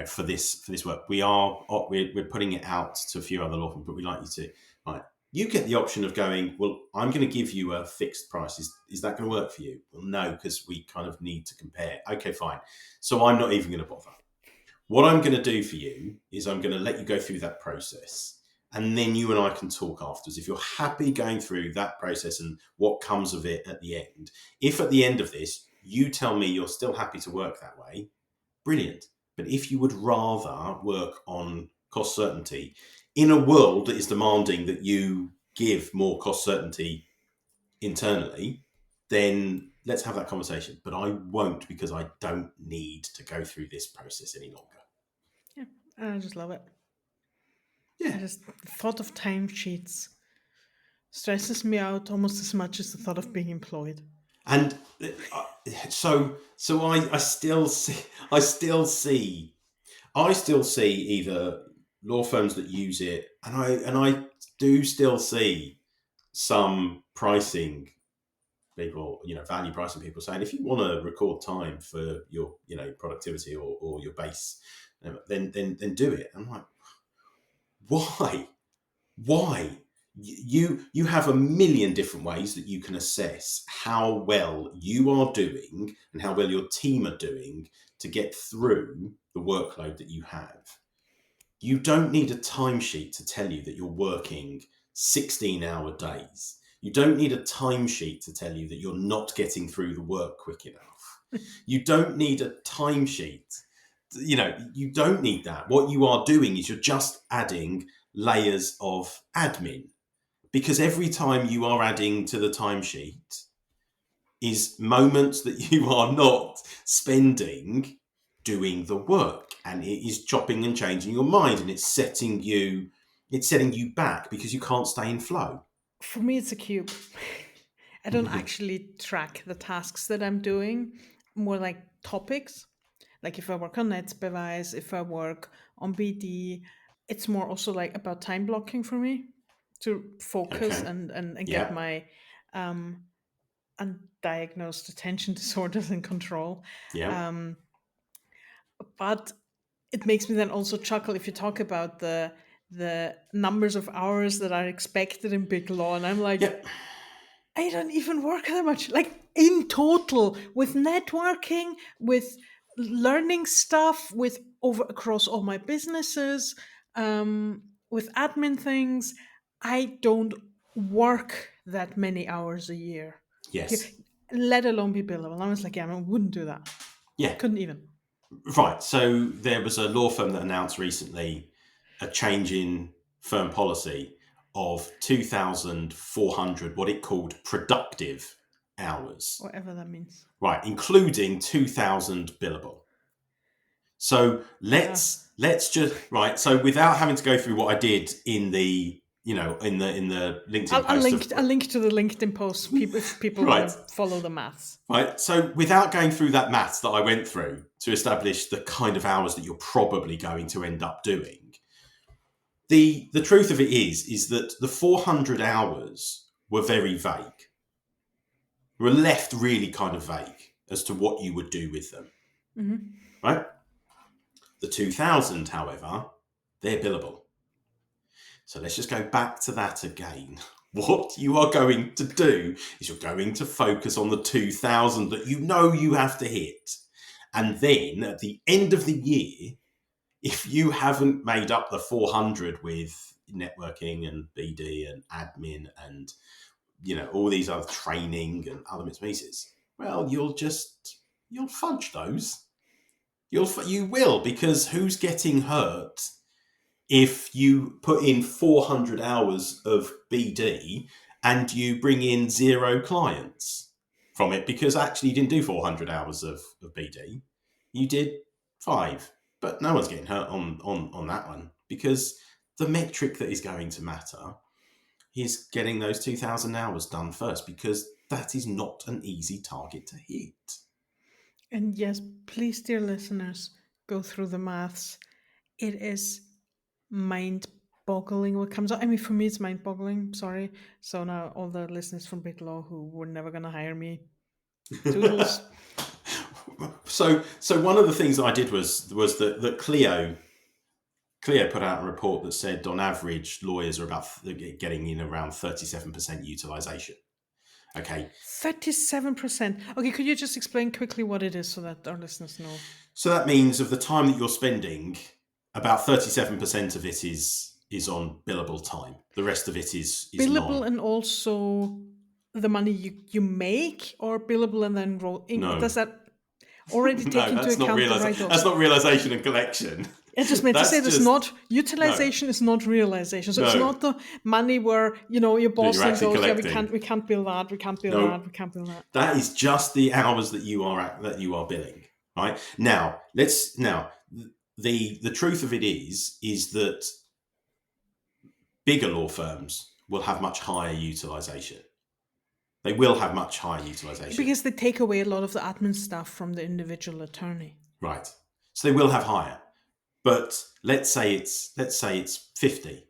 for this work, we're putting it out to a few other law firms, but we'd like you to, right? You get the option of going, well, I'm going to give you a fixed price. Is that going to work for you? Well, no, because we kind of need to compare. Okay, fine. So I'm not even going to bother. What I'm going to do for you is I'm going to let you go through that process, and then you and I can talk afterwards. If you're happy going through that process and what comes of it at the end, if at the end of this, you tell me you're still happy to work that way, brilliant. But if you would rather work on cost certainty in a world that is demanding that you give more cost certainty internally, then let's have that conversation. But I won't, because I don't need to go through this process any longer. Yeah, I just love it. Yeah. I just, the thought of timesheets stresses me out almost as much as the thought of being employed. And so I still see either law firms that use it, and I do still see some pricing people, value pricing people saying, if you want to record time for your, productivity or your base, then do it. I'm like, why? You have a million different ways that you can assess how well you are doing and how well your team are doing to get through the workload that you have. You don't need a timesheet to tell you that you're working 16-hour days. You don't need a timesheet to tell you that you're not getting through the work quick enough. You don't need a timesheet. You don't need that. What you are doing is you're just adding layers of admin, because every time you are adding to the timesheet is moments that you are not spending doing the work, and it is chopping and changing your mind, and it's setting you back because you can't stay in flow. For me, it's a cube. I don't actually track the tasks that I'm doing, more like topics. Like if I work on Netzbeweis, if I work on BD, it's more also like about time blocking for me to focus Okay. and Yeah. get my undiagnosed attention disorders in control. Yeah. But it makes me then also chuckle if you talk about the numbers of hours that are expected in big law, and I'm like, Yeah. I don't even work that much. Like in total, with networking, with learning stuff, with over across all my businesses, with admin things, I don't work that many hours a year. Yes. Let alone be billable. I was like, yeah, I wouldn't do that. Yeah. Couldn't even. Right. So there was a law firm that announced recently a change in firm policy of 2,400, what it called productive hours. Whatever that means. Right, including 2,000 billable. So let's just right. So without having to go through what I did in the in the LinkedIn post, I'll link to the LinkedIn post. If people Right. want to follow the maths. Right. So without going through that maths that I went through to establish the kind of hours that you're probably going to end up doing, the truth of it is that the 400 hours were very vague. Were left really kind of vague as to what you would do with them. Mm-hmm. Right? The 2,000, however, they're billable. So let's just go back to that again. What you are going to do is you're going to focus on the 2,000 that you have to hit. And then at the end of the year, if you haven't made up the 400 with networking and BD and admin and all these other training and other bits and pieces, well, you'll fudge those. You will, because who's getting hurt if you put in 400 hours of BD and you bring in 0 clients from it? Because actually you didn't do 400 hours of BD, you did 5, but no one's getting hurt on that one, because the metric that is going to matter is getting those 2,000 hours done first, because that is not an easy target to hit. And yes, please, dear listeners, go through the maths. It is mind-boggling what comes out. I mean, for me, it's mind-boggling. Sorry. So now all the listeners from Big Law who were never going to hire me, toodles. So one of the things that I did was that Clio put out a report that said on average lawyers are about getting in around 37% utilization. Okay. 37%. Okay, could you just explain quickly what it is so that our listeners know? So that means of the time that you're spending, about 37% of it is on billable time. The rest of it is billable and also the money you make, or billable and then roll in? No. Does that already take into account the write-offs? That's not realization and collection. I just meant to say that's not utilization. Is not realization. So it's not the money where your boss then goes, yeah, we can't bill that, we can't bill that, we can't bill that. That is just the hours that you are billing. Right now, the truth of it is that bigger law firms will have much higher utilization. They will have much higher utilization because they take away a lot of the admin stuff from the individual attorney. Right. So they will have higher. But let's say it's 50.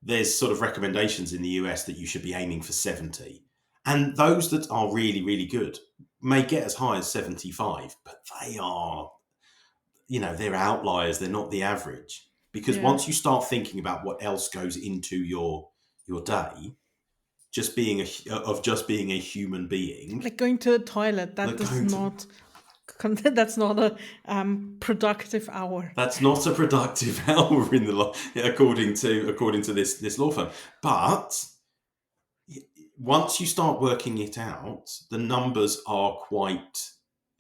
There's sort of recommendations in the US that you should be aiming for 70. And those that are really, really good may get as high as 75, but they are, they're outliers. They're not the average. Because once you start thinking about what else goes into your day, just being a human being, like going to the toilet, that's not a productive hour. That's not a productive hour in the law, according to this law firm. But once you start working it out, the numbers are quite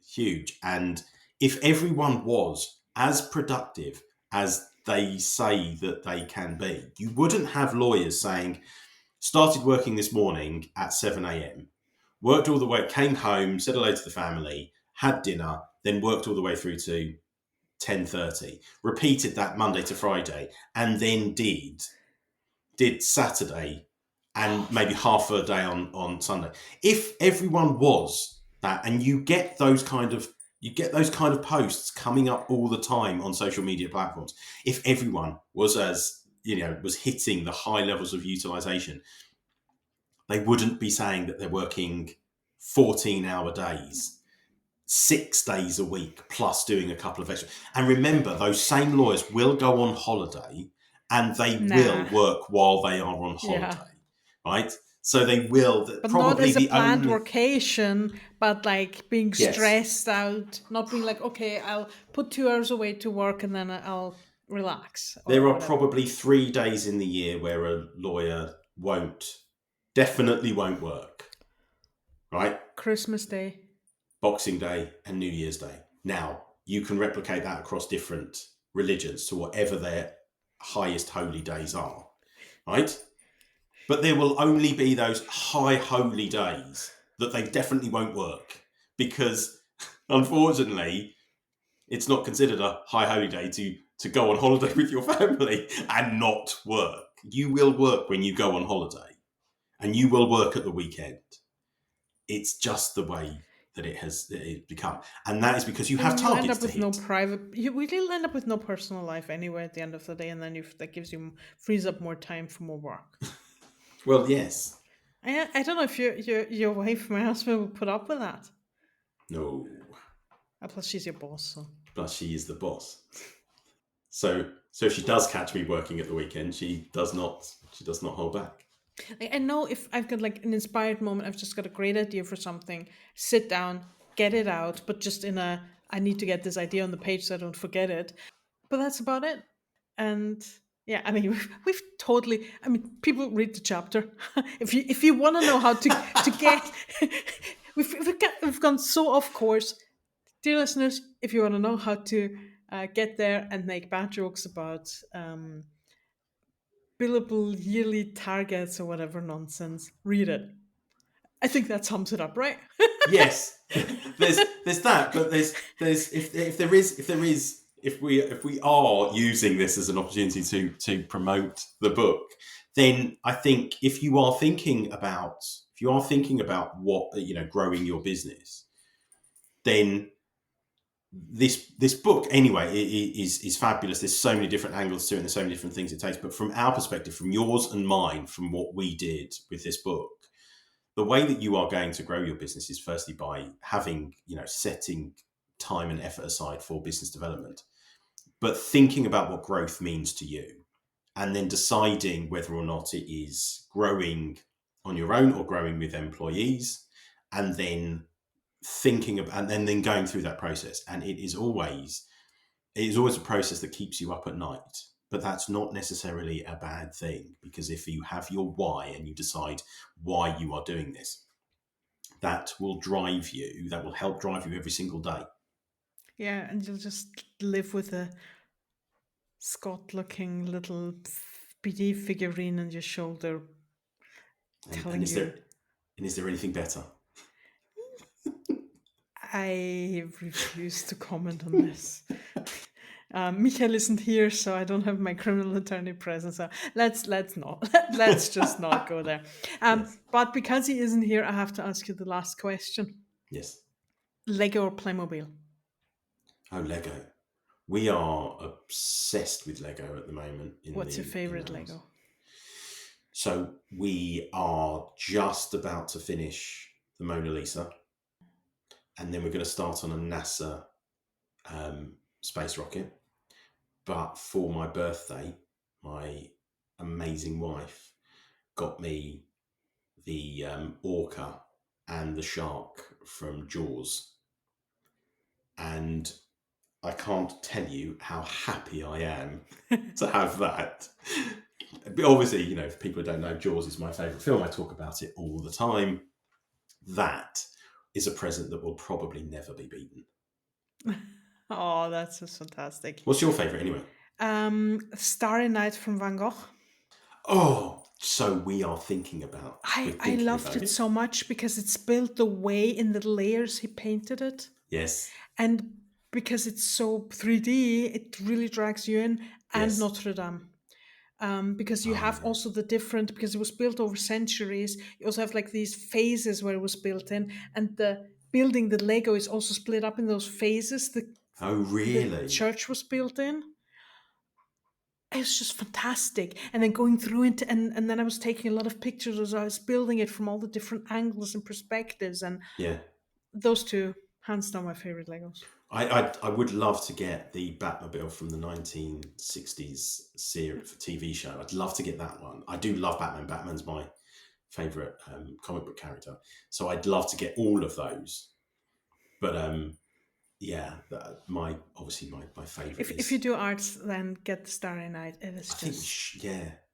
huge. And if everyone was as productive as they say that they can be, you wouldn't have lawyers saying, started working this morning at 7 a.m., worked all the way, came home, said hello to the family, had dinner, then worked all the way through to 10:30, repeated that Monday to Friday, and then did Saturday and maybe half a day on Sunday. If everyone was that, and you get those kind of posts coming up all the time on social media platforms, if everyone was was hitting the high levels of utilization, they wouldn't be saying that they're working 14-hour days, 6 days a week, plus doing a couple of extra. And remember, those same lawyers will go on holiday, and they will work while they are on holiday, right? So they will, but probably not as a planned vacation, but like being stressed out, not being like, okay, I'll put 2 hours away to work and then I'll relax. There are probably 3 days in the year where a lawyer definitely won't work, right? Christmas Day, Boxing Day, and New Year's Day. Now, you can replicate that across different religions to whatever their highest holy days are, right? But there will only be those high holy days that they definitely won't work, because unfortunately, it's not considered a high holy day to go on holiday with your family and not work. You will work when you go on holiday, and you will work at the weekend. It's just the way that it's become, and that is because you have targets to hit. You will end up with no personal life anyway at the end of the day, and then that frees up more time for more work. Well, yes. I don't know if your wife, my husband, would put up with that. No. Plus, she's your boss. So. Plus, she is the boss. So if she does catch me working at the weekend, she does not hold back. I know if I've got like an inspired moment, I've just got a great idea for something, sit down, get it out, but just I need to get this idea on the page so I don't forget it. But that's about it. And yeah, I mean, we've totally, I mean, people read the chapter. If you want to know how to get we've gone so off course. Dear listeners, if you want to know how to get there and make bad jokes about billable yearly targets or whatever nonsense, read it. I think that sums it up, right? Yes, there's that, but there's if we are using this as an opportunity to promote the book, then I think if you are thinking about what, growing your business, then this book anyway is fabulous. There's so many different angles to it, and there's so many different things it takes. But from our perspective, from yours and mine, from what we did with this book, the way that you are going to grow your business is firstly by having, setting time and effort aside for business development, but thinking about what growth means to you, and then deciding whether or not it is growing on your own or growing with employees, and then then going through that process. And it is always a process that keeps you up at night. But that's not necessarily a bad thing, because if you have your why and you decide why you are doing this, that will help drive you every single day. Yeah, and you'll just live with a Scott-looking little PD figurine on your shoulder, telling Is there anything better? I refuse to comment on this. Michael isn't here, so I don't have my criminal attorney present. So let's just not go there. Yes. But because he isn't here, I have to ask you the last question. Yes. Lego or Playmobil? Oh, Lego. We are obsessed with Lego at the moment. What's your favorite Lego? So we are just about to finish the Mona Lisa, and then we're going to start on a NASA space rocket. But for my birthday, my amazing wife got me the orca and the shark from Jaws. And I can't tell you how happy I am to have that. But obviously, if people don't know, Jaws is my favourite film. I talk about it all the time. That is a present that will probably never be beaten. Oh, that's just fantastic. What's your favourite anyway? Starry Night from Van Gogh. Oh, so we are thinking about... I loved it so much because it's built the way in the layers he painted it. Yes. And because it's so 3D, it really drags you in. And Yes. Notre Dame. Because you have also the different, because it was built over centuries, you also have like these phases where it was built in, and the building, the Lego, is also split up in those phases. Oh, really? The church was built in. It was just fantastic. And then going through it, and then I was taking a lot of pictures as I was building it from all the different angles and perspectives. And those two, hands down, my favorite Legos. I would love to get the Batmobile from the 1960s series TV show. I'd love to get that one. I do love Batman. Batman's my favorite comic book character. So I'd love to get all of those. But my favorite. If you do arts, then get the Starry Night. It is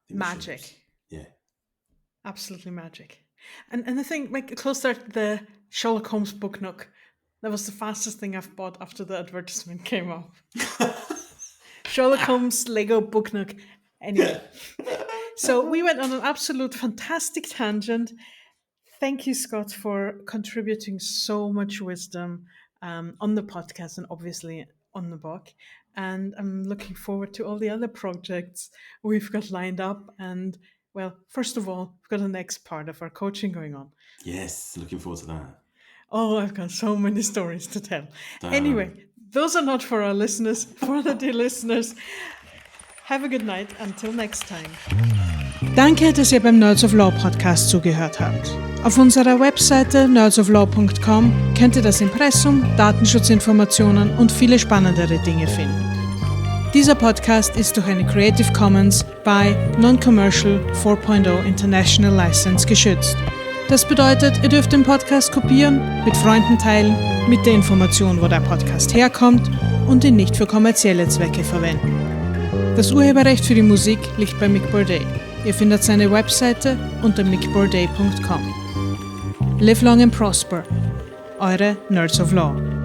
magic. Yeah, absolutely magic. And the thing, like closer to the Sherlock Holmes book nook. That was the fastest thing I've bought after the advertisement came up. Sherlock Holmes Lego book nook. Anyway, so we went on an absolute fantastic tangent. Thank you, Scott, for contributing so much wisdom on the podcast and obviously on the book. And I'm looking forward to all the other projects we've got lined up. And well, first of all, we've got the next part of our coaching going on. Yes, looking forward to that. Oh, I've got so many stories to tell. Anyway, those are not for our listeners. For the dear listeners, have a good night. Until next time. Danke, dass ihr beim Nerds of Law Podcast zugehört habt. Auf unserer Webseite nerdsoflaw.com könnt ihr das Impressum, Datenschutzinformationen und viele spannendere Dinge finden. Dieser Podcast ist durch eine Creative Commons by Non-Commercial 4.0 International License geschützt. Das bedeutet, ihr dürft den Podcast kopieren, mit Freunden teilen, mit der Information, wo der Podcast herkommt und ihn nicht für kommerzielle Zwecke verwenden. Das Urheberrecht für die Musik liegt bei Mick Bourdais. Ihr findet seine Webseite unter mickbourdais.com. Live long and prosper. eure Nerds of Law.